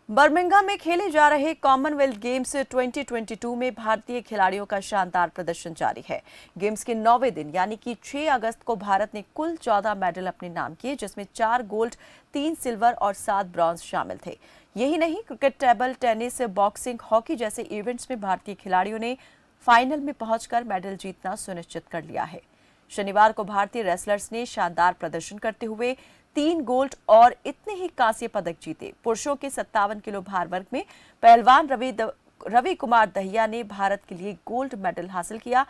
Birmingham में खेले जा रहे कॉमनवेल्थ गेम्स 2022 में भारतीय खिलाड़ियों का शानदार प्रदर्शन जारी है। गेम्स के 9वें दिन यानी कि 6 अगस्त को भारत ने कुल 14 मेडल अपने नाम किए, जिसमें 4 गोल्ड, 3 सिल्वर और 7 ब्रॉन्ज शामिल थे। यही नहीं, cricket, table tennis, boxing, hockey जैसे इवेंट्स में भारतीय खिलाड़ियों ने फाइनल में पहुंचकर मेडल जीतना सुनिश्चित कर लिया है। शनिवार को भारतीय रेसलर्स ने शानदार प्रदर्शन करते हुए 3 गोल्ड और इतने ही कांस्य पदक जीते। पुरुषों के 57 किलो भार वर्ग में पहलवान रवि कुमार दहिया ने भारत के लिए गोल्ड मेडल हासिल किया।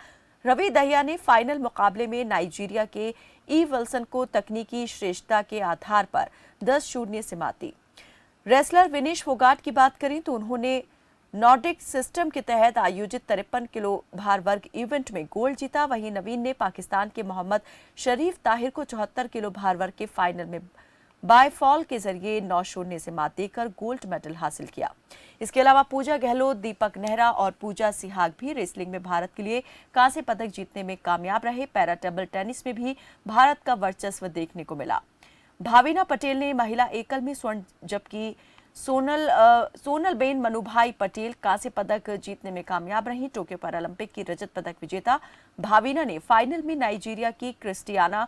रवि दहिया ने फाइनल मुकाबले में नाइजीरिया के ई विल्सन को तकनीकी श्रेष्ठता के आधार पर 10-0 से मात दी। रेसलर विनेश फोगाट की बात करें तो उन्होंने नॉर्डिक सिस्टम के तहत आयोजित 53 किलो भार वर्ग इवेंट में गोल्ड जीता। वहीं नवीन ने पाकिस्तान के मोहम्मद शरीफ ताहिर को 74 किलो भार वर्ग के फाइनल में बाय फॉल के जरिए 9-0 से मात देकर गोल्ड मेडल हासिल किया। इसके अलावा पूजा गहलोत, दीपक नेहरा और पूजा सिहाग भी रेसलिंग में भारत के लिए कांस्य पदक जीतने में कामयाब रहे। पैरा टेबल टेनिस में भी भारत का वर्चस्व देखने को मिला। भाविना पटेल ने महिला एकल में स्वर्ण, जबकि सोनलबेन मनुभाई पटेल कांस्य पदक जीतने में कामयाब रहीं। टोक्यो पैरालंपिक की रजत पदक विजेता भाविना ने फाइनल में नाइजीरिया की क्रिस्टियाना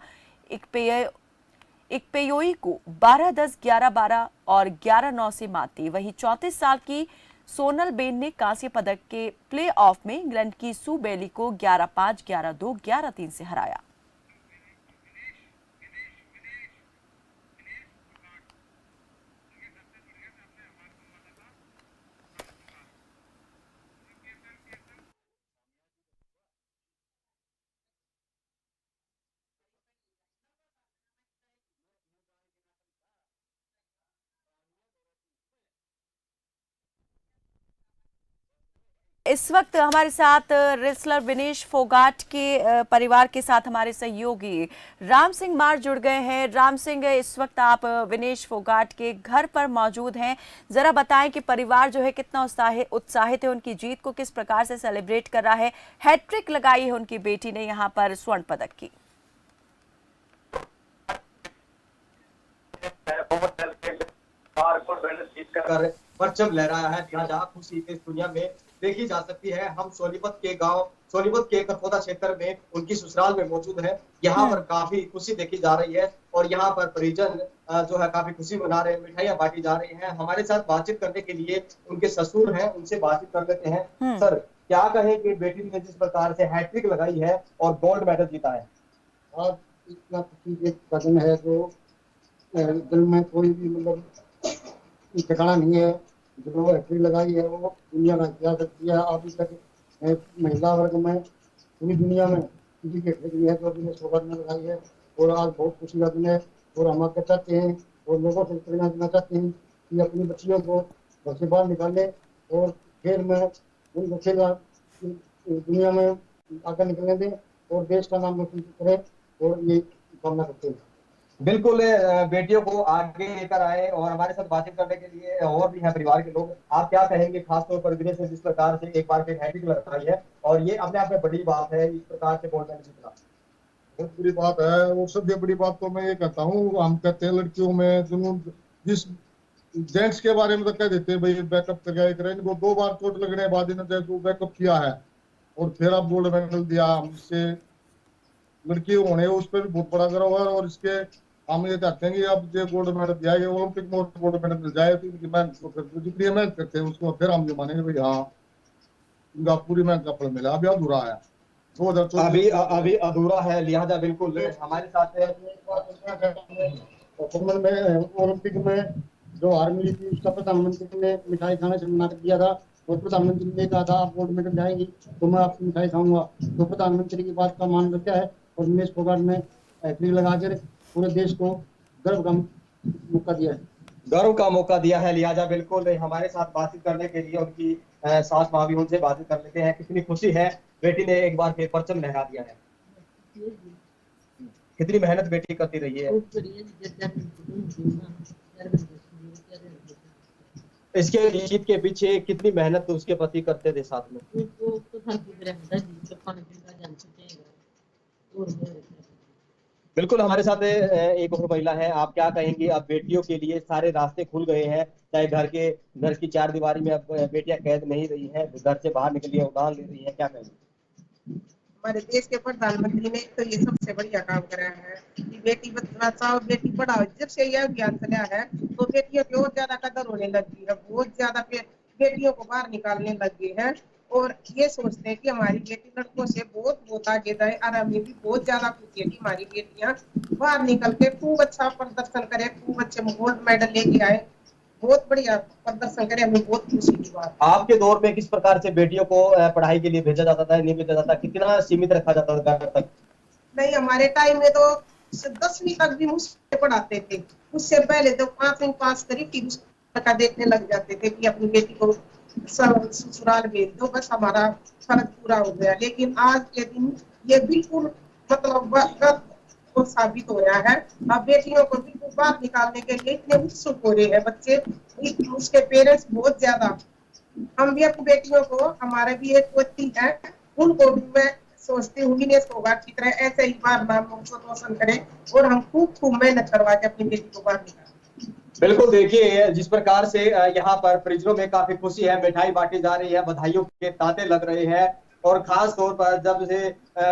इकपेयोई को 12-10, 11-12 और 11-9 से मात दी। वहीं 34 साल की सोनलबेन ने कांस्य पदक के प्ले ऑफ में इंग्लैंड की सू बेली को 11-5, 11-2, 11-3 से हराया। इस वक्त हमारे साथ रेसलर विनेश फोगाट के परिवार के साथ हमारे सहयोगी राम सिंह मार जुड़ गए हैं। राम सिंह, इस वक्त आप विनेश फोगाट के घर पर मौजूद हैं। जरा बताएं कि परिवार जो है कितना उत्साहित है, उनकी जीत को किस प्रकार से सेलिब्रेट कर रहा है। हैट्रिक लगाई है उनकी बेटी ने यहाँ पर स्वर्ण पदक की। परचम लहराया है, जहाँ खुशी इस दुनिया में देखी जा सकती है। हम सोनीपत के कठौता क्षेत्र में उनकी ससुराल में मौजूद है। यहाँ पर काफी खुशी देखी जा रही है और यहाँ पर परिजन जो है काफी खुशी मना रहे हैं, मिठाइयाँ बांटी जा रही हैं। हमारे साथ बातचीत करने के लिए उनके ससुर हैं, उनसे बातचीत कर लेते हैं। सर, क्या कहें कि बेटी ने जिस प्रकार से हैट्रिक लगाई है और गोल्ड मेडल जीता है। और इतना खुशी एक कदम है जो दिल में कोई भी मतलब ठिकाना नहीं है। जो हैट्रिक लगाई है वो दुनिया का इतिहास रखती है। अभी तक महिला वर्ग में पूरी दुनिया में किसी की हैट्रिक नहीं है जो अभी सोबत में लगाई है। और आज बहुत खुशी का दिन है और हम आपके चाहते हैं और लोगों से प्रेरणा देना चाहते हैं कि अपनी बच्चियों को घर से बाहर निकाले और खेल में उन बच्चे का दुनिया में आगे निकलने दें और देश का नाम रोशन करें और ये कामना करते हैं। बिल्कुल, बेटियों को आगे लेकर आए और हमारे साथ बातचीत करने के लिए और भी हैं परिवार के लोग। आप क्या कहेंगे खासतौर पर विदेश में जिस प्रकार से एक बार फिर हैट्रिक लगाई है और ये अपने आप में बड़ी बात है, इस प्रकार से गोल्ड मेडल जीतना बहुत बड़ी बात है। और सबसे बड़ी बात तो मैं ये कहता हूँ, हम कहते हैं लड़कियों में जुनून, जिस जेंट्स के बारे में तो कह देते हैं भाई बैकअप करके करें, इनको 2 बार चोट लगने के बाद इन्होंने जो बैकअप किया है और फिर अब गोल्ड मेडल दिया। हमसे लड़की होने उस पर भी बहुत बड़ा गर्व है और इसके हम ये चाहते हैं कि अब जो गोल्ड मेडल दिया है ओलंपिक में गोल्ड मेडल मिल जाए तो इनकी मेहनत को फिर जितनी मेहनत करते हैं उसको फिर हम ये मानेंगे भाई हाँ इनका पूरी मेहनत का फल मिला। अभी अधूरा है, 2024 अभी अधूरा है, लिहाजा बिल्कुल हमारे साथ में ओलंपिक में जो हार मिली थी उसका प्रधानमंत्री ने मिठाई खाने से मना कर दिया था और प्रधानमंत्री ने कहा था आप गोल्ड मेडल जाएंगी तो मैं आपकी मिठाई खाऊंगा। तो प्रधानमंत्री की बात का मान रखा है और विनेश फोगाट ने हैट्रिक लगाकर पूरे देश को गर्व का मौका दिया है। गर्व का मौका दिया है, लिहाजा बिल्कुल हमारे साथ बातचीत करने के लिए उनकी सास माँ भी, उनसे बातचीत कर लेते हैं। कितनी खुशी है, बेटी ने एक बार फिर परचम लहरा दिया है। कितनी मेहनत बेटी करती रही है। इसके जीत के पीछे कितनी मेहनत तो उसके पति करते थे साथ में। बिल्कुल, हमारे साथ एक और महिला है। आप क्या कहेंगी, अब बेटियों के लिए सारे रास्ते खुल गए हैं, चाहे घर की चार दीवारी में अब बेटियां कैद नहीं रही हैं, घर से बाहर निकली है, उड़ान ले रही है, क्या कहेंगे? हमारे देश के प्रधानमंत्री ने तो ये सबसे बढ़िया काम करा है कि बेटी बचाओ बेटी पढ़ाओ। जब से यह अभियान चला है तो बेटियों की और ज्यादा कदर होने लगी है, बहुत ज्यादा बेटियों को बाहर निकालने लगे हैं और ये सोचते हैं कि हमारी बेटी लड़कों से बहुत बहुत आगे जाए। और हमें भी बहुत ज्यादा खुशी है कि हमारी बेटियां बाहर निकल के खूब अच्छा प्रदर्शन करे, खूब अच्छे गोल्ड मेडल लेके आए, बहुत बढ़िया प्रदर्शन करे। हमें बहुत खुशी की बात। आपके दौर में किस प्रकार से बेटियों को पढ़ाई के लिए भेजा जाता था, नहीं भेजा जाता, कितना सीमित रखा जाता था घर तक? नहीं, हमारे टाइम में तो 10वीं तक भी मुझसे पढ़ाते थे। उससे पहले तो 5वीं पास करी फिर उसका देखने लग जाते थे कि अपनी बेटी को ससुराल भेज दो, बस हमारा फर्ज पूरा हो गया। लेकिन आज के दिन ये बिल्कुल मतलब गलत और साबित हो रहा है। अब बेटियों को बिल्कुल बाहर निकालने के लिए इतने उत्सुक हो रहे हैं बच्चे, उसके पेरेंट्स बहुत ज्यादा। हम भी अपनी बेटियों को, हमारे भी एक पोती है, उनको भी मैं सोचती हूँ विनेश फोगाट की तरह ऐसे ही बार नाम रोशन करें और हम खूब खूब मेहनत करवा के अपनी बेटी को बाहर निकालें। बिल्कुल, देखिए जिस प्रकार से यहाँ पर परिजनों में काफी खुशी है, मिठाई बांटी जा रही है, बधाइयों के तांते लग रहे हैं, और खास तौर पर जब से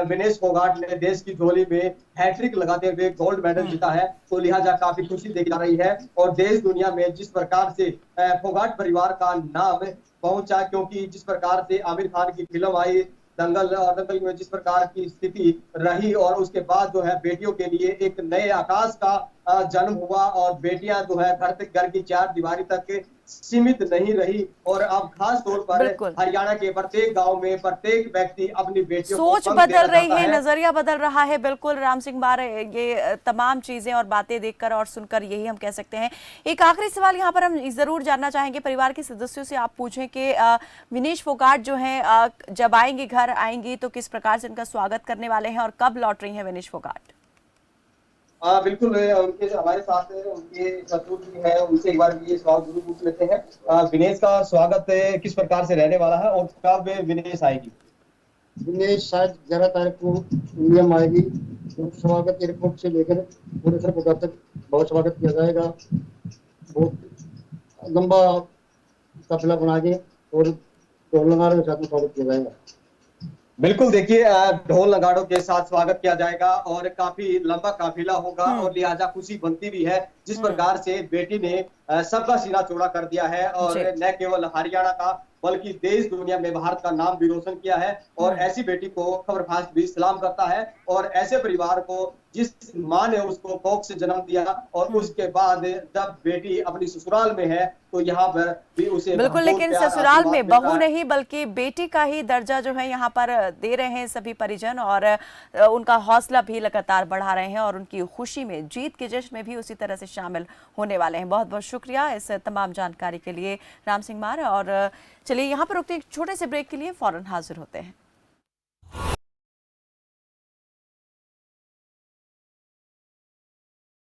विनेश फोगाट ने देश की झोली में हैट्रिक लगाते हुए गोल्ड मेडल जीता है, तो लिहाजा काफी खुशी देखी जा रही है। और देश दुनिया में जिस प्रकार से फोगाट परिवार का नाम पहुंचा, क्योंकि जिस प्रकार से आमिर खान की फिल्म आई दंगल, और दंगल में जिस प्रकार की स्थिति रही, और उसके बाद जो है बेटियों के लिए एक नए आकाश का जन्म हुआ, और बेटियां जो है घर की चार दीवारी तक सीमित नहीं रही, और अब खास तौर पर बिल्कुल, हरियाणा के प्रत्येक गांव में प्रत्येक व्यक्ति अपनी बेटियों को सोच पंख बदल देना रही चाहता है, है। नजरिया बदल रहा है। बिल्कुल राम सिंह बार, ये तमाम चीजें और बातें देखकर और सुनकर यही हम कह सकते हैं। एक आखिरी सवाल यहाँ पर हम जरूर जानना चाहेंगे, परिवार के सदस्यों से आप पूछें कि विनेश फोगाट जो है जब आएंगे, घर आएंगी, तो किस प्रकार से उनका स्वागत करने वाले हैं और कब लौट रही हैं विनेश फोगाट? बिल्कुल, उनके हमारे साथ उनके ससुर जी हैं, उनसे एक बार ये सवाल जरूर पूछ लेते हैं। विनेश का स्वागत किस प्रकार से रहने वाला है, और कब विनेश आएगी? दिनेश शायद 11 तारीख को इंडिया में आएगी, तो स्वागत एयरपोर्ट से लेकर पूरे सर तक बहुत स्वागत किया जाएगा। बहुत लंबा काफिला बना के और ढोल नगाड़े के साथ में स्वागत किया जाएगा। बिल्कुल, देखिए ढोल नगाड़ों के साथ स्वागत किया जाएगा, और काफी लंबा काफिला होगा, और लिहाजा खुशी बनती भी है जिस प्रकार से बेटी ने सबका सीना चौड़ा कर दिया है, और न केवल हरियाणा का बल्कि देश दुनिया में भारत का नाम भी रोशन किया है। और ऐसी बेटी को खबरफाश भी सलाम करता है, और ऐसे परिवार को जिस माँ ने उसको कोख से जन्म दिया, और उसके बाद जब बेटी अपनी ससुराल में है, तो यहाँ पर भी उसे बिल्कुल, भरपूर लेकिन प्यार ससुराल आशीर्वाद में मिलता बहू है। नहीं बल्कि बेटी का ही दर्जा जो है यहाँ पर दे रहे हैं सभी परिजन, और उनका हौसला भी लगातार बढ़ा रहे हैं, और उनकी खुशी में, जीत के जश्न में भी उसी तरह से शामिल होने वाले हैं। बहुत बहुत शुक्रिया इस तमाम जानकारी के लिए राम सिंह मार। और चलिए यहाँ पर रुकते एक छोटे से ब्रेक के लिए, फौरन हाजिर होते हैं।